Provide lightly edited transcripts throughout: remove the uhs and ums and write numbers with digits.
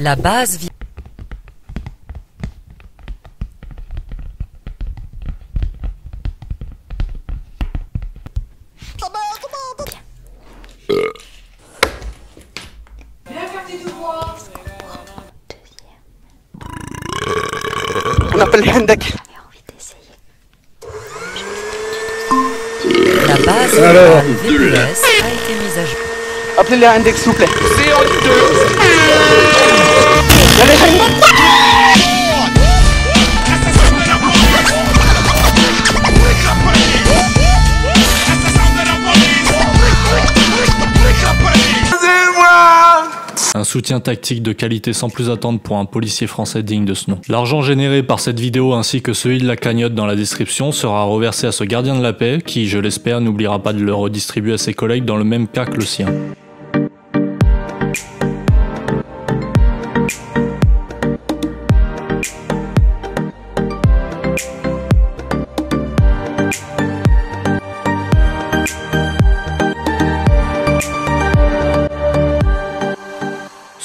La base vit. On appelle le Hendek. La base VPS a été mise à jour. Appelez les Hendek s'il vous plaît. C'est honteux. Allez, Un soutien tactique de qualité sans plus attendre pour un policier français digne de ce nom. L'argent généré par cette vidéo ainsi que celui de la cagnotte dans la description sera reversé à ce gardien de la paix qui, je l'espère, n'oubliera pas de le redistribuer à ses collègues dans le même cas que le sien.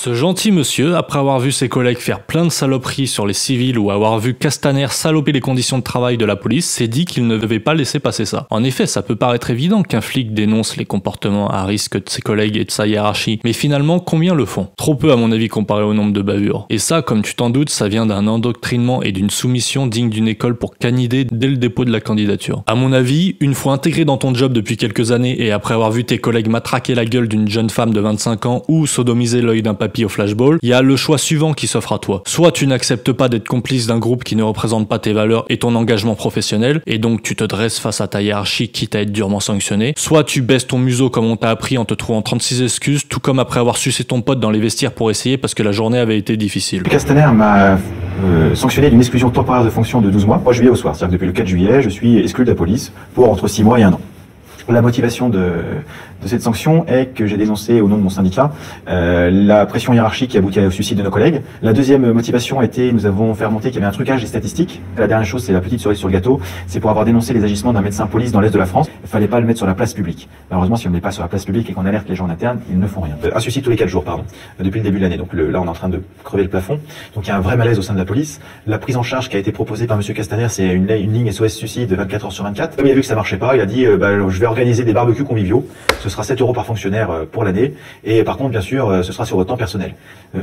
Ce gentil monsieur, après avoir vu ses collègues faire plein de saloperies sur les civils ou avoir vu Castaner saloper les conditions de travail de la police, s'est dit qu'il ne devait pas laisser passer ça. En effet, ça peut paraître évident qu'un flic dénonce les comportements à risque de ses collègues et de sa hiérarchie, mais finalement, combien le font? Trop peu à mon avis comparé au nombre de bavures. Et ça, comme tu t'en doutes, ça vient d'un endoctrinement et d'une soumission digne d'une école pour canider dès le dépôt de la candidature. À mon avis, une fois intégré dans ton job depuis quelques années et après avoir vu tes collègues matraquer la gueule d'une jeune femme de 25 ans ou sodomiser l'œil d'un papy au flashball, il y a le choix suivant qui s'offre à toi. Soit tu n'acceptes pas d'être complice d'un groupe qui ne représente pas tes valeurs et ton engagement professionnel, et donc tu te dresses face à ta hiérarchie quitte à être durement sanctionné. Soit tu baisses ton museau comme on t'a appris en te trouvant 36 excuses, tout comme après avoir sucé ton pote dans les vestiaires pour essayer parce que la journée avait été difficile. Castaner m'a sanctionné d'une exclusion temporaire de fonction de 12 mois, 3 juillet au soir. C'est-à-dire que depuis le 4 juillet, je suis exclu de la police pour entre 6 mois et 1 an. La motivation de cette sanction est que j'ai dénoncé au nom de mon syndicat la pression hiérarchique qui aboutit au suicide de nos collègues. La deuxième motivation était, nous avons fait remonter qu'il y avait un trucage des statistiques. La dernière chose, c'est la petite cerise sur le gâteau, c'est pour avoir dénoncé les agissements d'un médecin police dans l'est de la France. Il fallait pas le mettre sur la place publique. Malheureusement, si on ne le met pas sur la place publique et qu'on alerte les gens en interne, ils ne font rien. Un suicide tous les 4 jours, pardon, depuis le début de l'année. Donc là, on est en train de crever le plafond. Donc il y a un vrai malaise au sein de la police. La prise en charge qui a été proposée par monsieur Castaner, c'est une ligne SOS suicide 24 heures sur 24. Comme il a vu que ça marchait pas, il a dit je vais organiser des barbecues conviviaux. Ce sera 7 € par fonctionnaire pour l'année. Et par contre, bien sûr, ce sera sur votre temps personnel.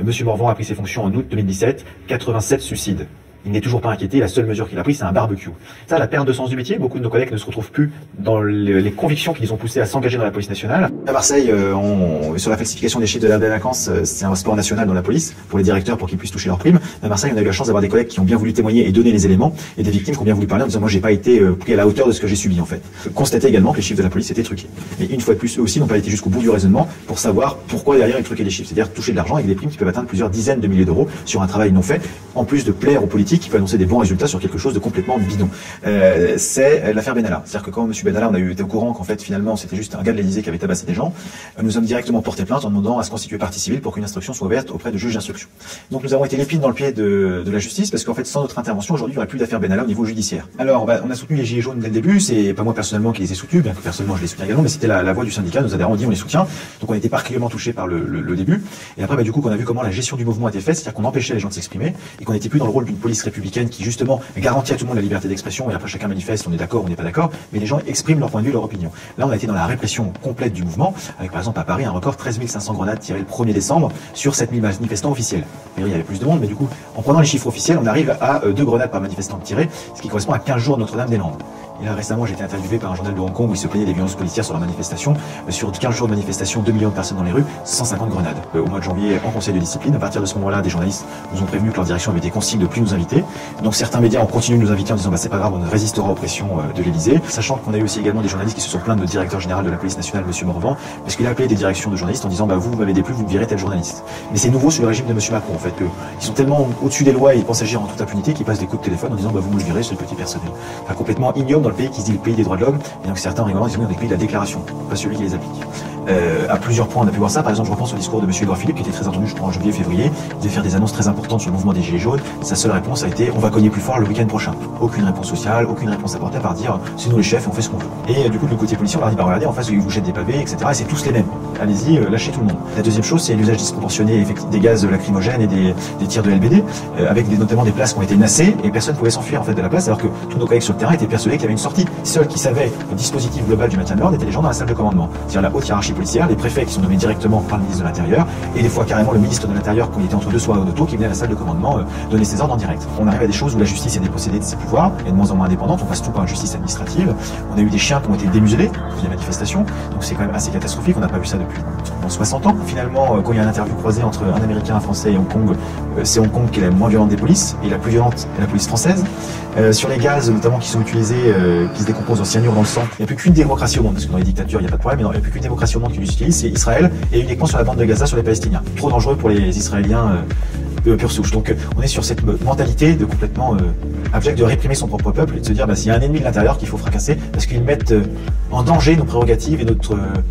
Monsieur Morvan a pris ses fonctions en août 2017. 87 suicides. Il n'est toujours pas inquiété, la seule mesure qu'il a prise, c'est un barbecue. Ça, la perte de sens du métier, beaucoup de nos collègues ne se retrouvent plus dans les convictions qui les ont poussés à s'engager dans la police nationale. À Marseille, sur la falsification des chiffres de la délinquance, c'est un sport national dans la police, pour les directeurs, pour qu'ils puissent toucher leurs primes. À Marseille, on a eu la chance d'avoir des collègues qui ont bien voulu témoigner et donner les éléments, et des victimes qui ont bien voulu parler en disant, moi, j'ai pas été pris à la hauteur de ce que j'ai subi, en fait. Constater également que les chiffres de la police étaient truqués. Mais une fois de plus, eux aussi n'ont pas été jusqu'au bout du raisonnement pour savoir pourquoi derrière ils truquaient les chiffres. C'est-à-dire toucher de l'argent avec des primes qui peuvent atteindre plusieurs dizaines de milliers d'euros sur un travail non fait, en plus de plaire aux politiques qui peuvent annoncer des bons résultats sur quelque chose de complètement bidon. C'est l'affaire Benalla. C'est-à-dire que quand M. Benalla, on a été au courant qu'en fait finalement c'était juste un gars de l'Élysée qui avait tabassé des gens, nous sommes directement porté plainte en demandant à se constituer partie civile pour qu'une instruction soit ouverte auprès de juges d'instruction. Donc nous avons été l'épine dans le pied de la justice parce qu'en fait sans notre intervention aujourd'hui il n'y aurait plus d'affaire Benalla au niveau judiciaire. Alors on a soutenu les gilets jaunes dès le début, c'est pas moi personnellement qui les ai soutenus, bien que personnellement je les soutiens également, mais c'était la voix du syndicat, nos adhérents ont dit on les soutient, donc on était particulièrement touchés par le début. Et après du coup qu'on a vu comment la gestion du mouvement était faite, c'est-à-dire qu'on empêchait les gens de s'exprimer et qu'on n'était plus dans le rôle d'une police républicaine qui justement garantit à tout le monde la liberté d'expression et après chacun manifeste, on est d'accord, on n'est pas d'accord, mais les gens expriment leur point de vue, leur opinion. Là on a été dans la répression complète du mouvement, avec par exemple à Paris un record 13 500 grenades tirées le 1er décembre sur 7 000 manifestants officiels. Il y avait plus de monde, mais du coup en prenant les chiffres officiels on arrive à 2 grenades par manifestant tirées, ce qui correspond à 15 jours de Notre-Dame-des-Landes. Et là récemment j'ai été interviewé par un journal de Hong Kong où il se plaignait des violences policières sur la manifestation. Sur 15 jours de manifestation, 2 millions de personnes dans les rues, 150 grenades. Au mois de janvier, en conseil de discipline, à partir de ce moment-là, des journalistes nous ont prévenu que leur direction avait été consigne de plus nous inviter. Donc certains médias ont continué de nous inviter en disant c'est pas grave, on résistera aux pressions de l'Élysée. Sachant qu'on a eu aussi également des journalistes qui se sont plaints de notre directeur général de la police nationale, M. Morvan, parce qu'il a appelé des directions de journalistes en disant vous m'avez déplu, vous me virez tel journaliste. Mais c'est nouveau sous le régime de M. Macron en fait, ils sont tellement au-dessus des lois et ils pensent agir en toute impunité qu'ils passent des coups de téléphone en disant vous me le virez, c'est le petit personnel. Enfin, complètement ignoble dans le pays qui se dit le pays des droits de l'homme, et donc certains rigolant disent oui on est le pays de la déclaration, pas celui qui les applique. À plusieurs points, on a pu voir ça. Par exemple, je repense au discours de M. Édouard Philippe, qui était très attendu, je crois, en janvier, février. Il devait faire des annonces très importantes sur le mouvement des Gilets jaunes. Sa seule réponse a été, on va cogner plus fort le week-end prochain. Aucune réponse sociale, aucune réponse apportée à part dire, c'est nous les chefs, on fait ce qu'on veut. Et du coup, de le côté policier, on leur dit, bah regardez, en face, ils vous jettent des pavés, etc. Et c'est tous les mêmes. Allez-y, lâchez tout le monde. La deuxième chose, c'est l'usage disproportionné des gaz lacrymogènes et des tirs de LBD, avec notamment des places qui ont été nassées, et personne ne pouvait s'enfuir en fait de la place, alors que tous nos collègues sur le terrain étaient persuadés qu'il y avait une sortie. Seuls qui savaient le dispositif global du maintien de l'ordre étaient les gens dans la salle de commandement. C'est-à-dire la haute hiérarchie policière, les préfets qui sont nommés directement par le ministre de l'Intérieur, et des fois carrément le ministre de l'Intérieur, quand il était entre deux soirées auto, qui venait à la salle de commandement donner ses ordres en direct. On arrive à des choses où la justice est dépossédée de ses pouvoirs, et de moins en moins indépendante, on passe tout par une justice administrative. On a eu des chiens qui ont été démuselés pour des manifestations, donc c'est quand même assez catastrophique, on n'a pas vu ça depuis 60 ans. Finalement, quand il y a une interview croisée entre un Américain, un Français et Hong Kong, c'est Hong Kong qui est la moins violente des polices, et la plus violente est la police française. Sur les gaz, notamment, qui sont utilisés, qui se décomposent en cyanure dans le sang, il n'y a plus qu'une démocratie au monde, parce que dans les dictatures, il n'y a pas de problème, mais non, il n'y a plus qu'une démocratie au monde qui l'utilise, c'est Israël, et uniquement sur la bande de Gaza, sur les Palestiniens. Trop dangereux pour les Israéliens de pure souche. Donc on est sur cette mentalité de complètement abject de réprimer son propre peuple et de se dire, bah, s'il y a un ennemi de l'intérieur qu'il faut fracasser, parce qu'ils mettent en danger nos prérogatives et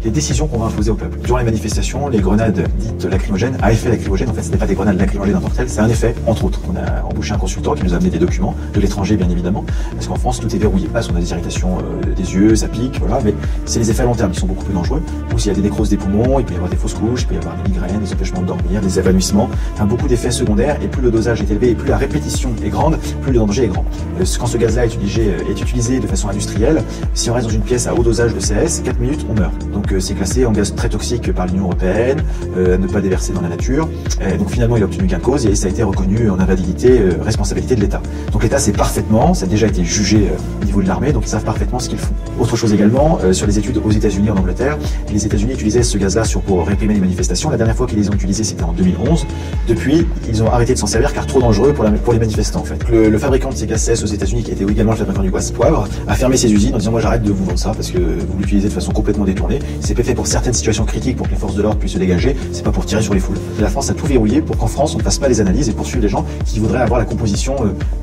les décisions qu'on va imposer au peuple. Durant les manifestations, les grenades dites lacrymogènes, à effet lacrymogène, en fait, ce n'est pas des grenades lacrymogènes en tant que telles, c'est un effet, entre autres. On a embauché un consultant qui nous a amené des documents, de l'étranger bien évidemment, parce qu'en France, tout est verrouillé. Là, on a des irritations des yeux, ça pique, voilà, mais c'est les effets à long terme qui sont beaucoup plus dangereux. Ou s'il y a des nécroses des poumons, il peut y avoir des fausses couches, il peut y avoir des migraines, des empêchements de dormir, des évanouissements, enfin beaucoup d'effets secondaires, et plus le dosage est élevé et plus la répétition est grande, plus le danger est grand. Quand ce gaz-là est utilisé de façon industrielle, si on reste dans une pièce à haut dosage de CS, 4 minutes, on meurt. Donc c'est classé en gaz très toxique par l'Union européenne, à ne pas déverser dans la nature. Donc finalement, il a obtenu gain de cause et ça a été reconnu en invalidité, responsabilité de l'État. Donc l'État sait parfaitement, ça a déjà été jugé au niveau de l'armée, donc ils savent parfaitement ce qu'ils font. Autre chose également, sur les études aux États-Unis, en Angleterre, les États-Unis utilisaient ce gaz-là pour réprimer les manifestations. La dernière fois qu'ils les ont utilisés, c'était en 2011. Depuis, ils ont arrêté de s'en servir car trop dangereux pour les manifestants en fait. Le fabricant de ces gaz CS aux États-Unis, qui était également le fabricant du gaz poivre, a fermé ses usines en disant, moi j'arrête de vous vendre ça parce que vous l'utilisez de façon complètement détournée. C'est fait pour certaines situations critiques pour que les forces de l'ordre puissent se dégager, c'est pas pour tirer sur les foules. La France a tout verrouillé pour qu'en France on ne fasse pas les analyses et poursuivre les gens qui voudraient avoir la composition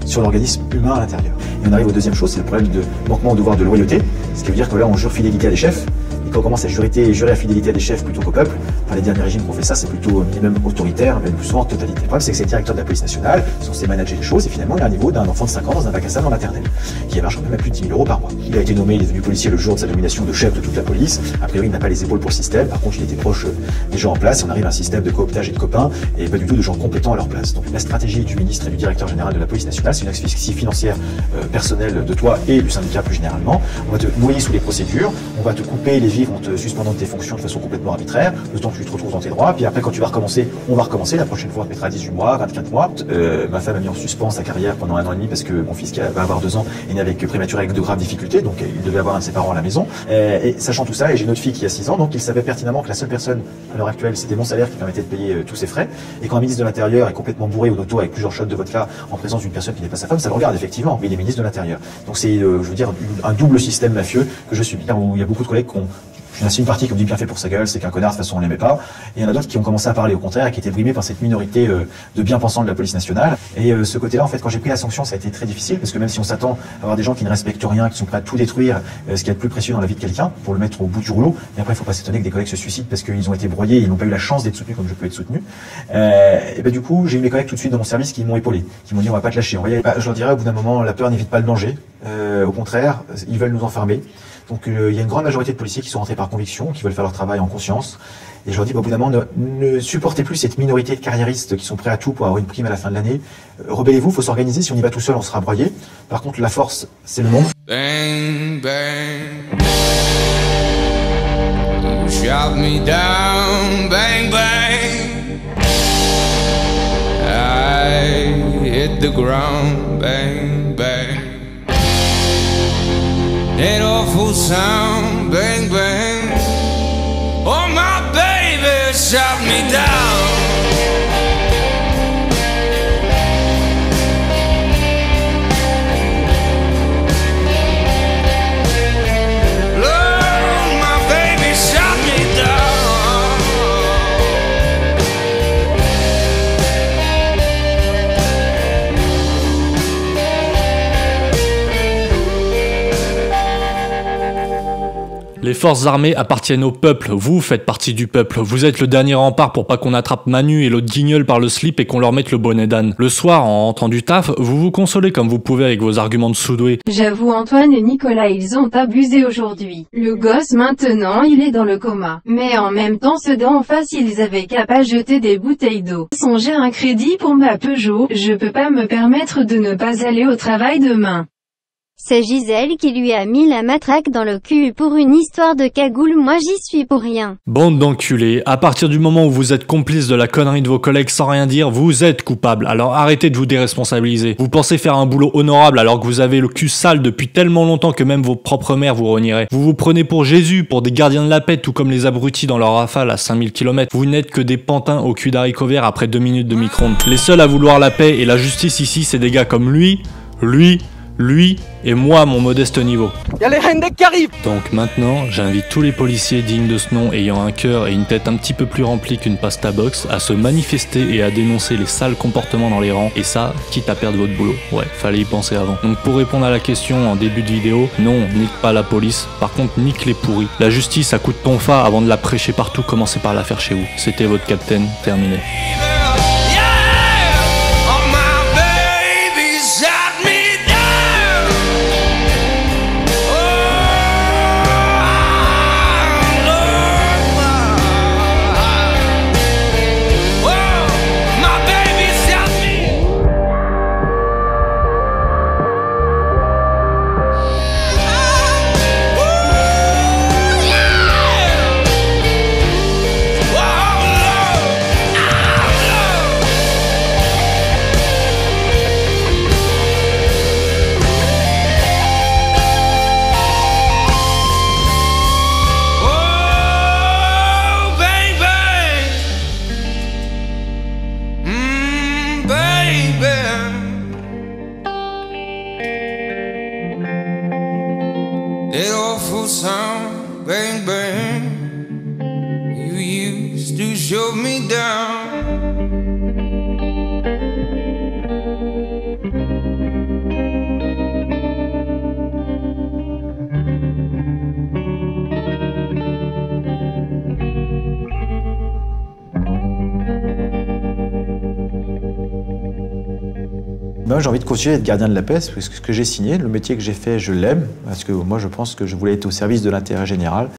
sur l'organisme humain à l'intérieur. Et on arrive aux deuxième chose, c'est le problème de manquement au devoir de loyauté, ce qui veut dire que là on jure fidélité à des chefs. Quand on commence à jurer la fidélité à des chefs plutôt qu'au peuple, enfin, les derniers régimes qui ont fait ça, c'est plutôt minimum autoritaire, mais le plus souvent totalité. Le problème, c'est que c'est le directeur de la police nationale, censé manager les choses, et finalement, il a un niveau d'un enfant de 5 ans dans un bac à sable en maternelle, qui marche quand même à plus de 10 000 € par mois. Il a été nommé, il est devenu policier le jour de sa nomination de chef de toute la police. A priori, il n'a pas les épaules pour le système. Par contre, il était proche des gens en place, et on arrive à un système de cooptage et de copains, et pas du tout de gens compétents à leur place. Donc, la stratégie du ministre et du directeur général de la police nationale, c'est une asphyxie financière personnelle de toi et du syndicat plus généralement. On va te noyer sous les procédures, on va te couper les vivres en te suspendant tes fonctions de façon complètement arbitraire, le temps que tu te retrouves dans tes droits, puis après quand tu vas recommencer, on va recommencer, la prochaine fois on te mettra 18 mois, 24 mois. Ma femme a mis en suspens sa carrière pendant 1 an et demi parce que mon fils qui va avoir 2 ans est né avec prématuré avec de graves difficultés, donc il devait avoir un de ses parents à la maison. Et sachant tout ça, et j'ai une autre fille qui a 6 ans, donc il savait pertinemment que la seule personne à l'heure actuelle, c'était mon salaire qui permettait de payer tous ses frais. Et quand un ministre de l'Intérieur est complètement bourré au auto avec plusieurs shots de vodka en présence d'une personne qui n'est pas sa femme, ça le regarde effectivement, mais il est ministre de l'Intérieur. Donc c'est, je veux dire, un double système mafieux que je subis, où il y a beaucoup de collègues qui ont une partie qui me dit bien fait pour sa gueule, c'est qu'un connard, de toute façon on l'aimait pas. Et il y en a d'autres qui ont commencé à parler au contraire et qui étaient brimés par cette minorité de bien-pensants de la police nationale. Et ce côté-là, en fait, quand j'ai pris la sanction, ça a été très difficile parce que même si on s'attend à avoir des gens qui ne respectent rien, qui sont prêts à tout détruire, ce qu'il y a de plus précieux dans la vie de quelqu'un, pour le mettre au bout du rouleau, et après il faut pas s'étonner que des collègues se suicident parce qu'ils ont été broyés, ils n'ont pas eu la chance d'être soutenus comme je peux être soutenu. Et ben du coup, j'ai eu mes collègues tout de suite dans mon service qui m'ont épaulé, qui m'ont dit on va pas te lâcher. Je leur dirais au bout d'un moment, la peur n'évite pas le danger. Au contraire, ils veulent nous enfermer. Donc il y a une grande majorité de policiers qui sont rentrés par conviction, qui veulent faire leur travail en conscience. Et je leur dis, au bout d'un moment, ne supportez plus cette minorité de carriéristes qui sont prêts à tout pour avoir une prime à la fin de l'année. Rebellez-vous, il faut s'organiser. Si on y va tout seul, on sera broyé. Par contre, la force, c'est le nombre. Bang, bang. You shot me down, bang, bang. I hit the ground, bang, bang. That awful sound, bang, bang. Oh, my baby shot me down. Lord, my baby shot me down. Les Les forces armées appartiennent au peuple, vous faites partie du peuple, vous êtes le dernier rempart pour pas qu'on attrape Manu et l'autre guignol par le slip et qu'on leur mette le bonnet d'âne. Le soir, en rentrant du taf, vous vous consolez comme vous pouvez avec vos arguments de soudoué. J'avoue Antoine et Nicolas ils ont abusé aujourd'hui. Le gosse maintenant il est dans le coma. Mais en même temps ceux d'en face ils avaient qu'à pas jeter des bouteilles d'eau. Songez un crédit pour ma Peugeot, je peux pas me permettre de ne pas aller au travail demain. C'est Gisèle qui lui a mis la matraque dans le cul pour une histoire de cagoule, moi j'y suis pour rien. Bande d'enculés, à partir du moment où vous êtes complice de la connerie de vos collègues sans rien dire, vous êtes coupable, alors arrêtez de vous déresponsabiliser. Vous pensez faire un boulot honorable alors que vous avez le cul sale depuis tellement longtemps que même vos propres mères vous renieraient. Vous vous prenez pour Jésus, pour des gardiens de la paix, tout comme les abrutis dans leur rafale à 5000 km. Vous n'êtes que des pantins au cul d'haricots verts après 2 minutes de micro-ondes. Les seuls à vouloir la paix et la justice ici, c'est des gars comme lui et moi à mon modeste niveau. Y'a les Hendek qui arrivent. Donc maintenant, j'invite tous les policiers dignes de ce nom ayant un cœur et une tête un petit peu plus remplie qu'une pasta box à se manifester et à dénoncer les sales comportements dans les rangs, et ça, quitte à perdre votre boulot. Ouais, fallait y penser avant. Donc pour répondre à la question en début de vidéo, non, nique pas la police, par contre nique les pourris. La justice à coup de tonfa avant de la prêcher partout, commencez par la faire chez vous. C'était votre capitaine, terminé. That awful sound, bang bang. You used to show me down. Moi, j'ai envie de continuer d'être gardien de la paix, parce que ce que j'ai signé, le métier que j'ai fait, je l'aime, parce que moi, je pense que je voulais être au service de l'intérêt général.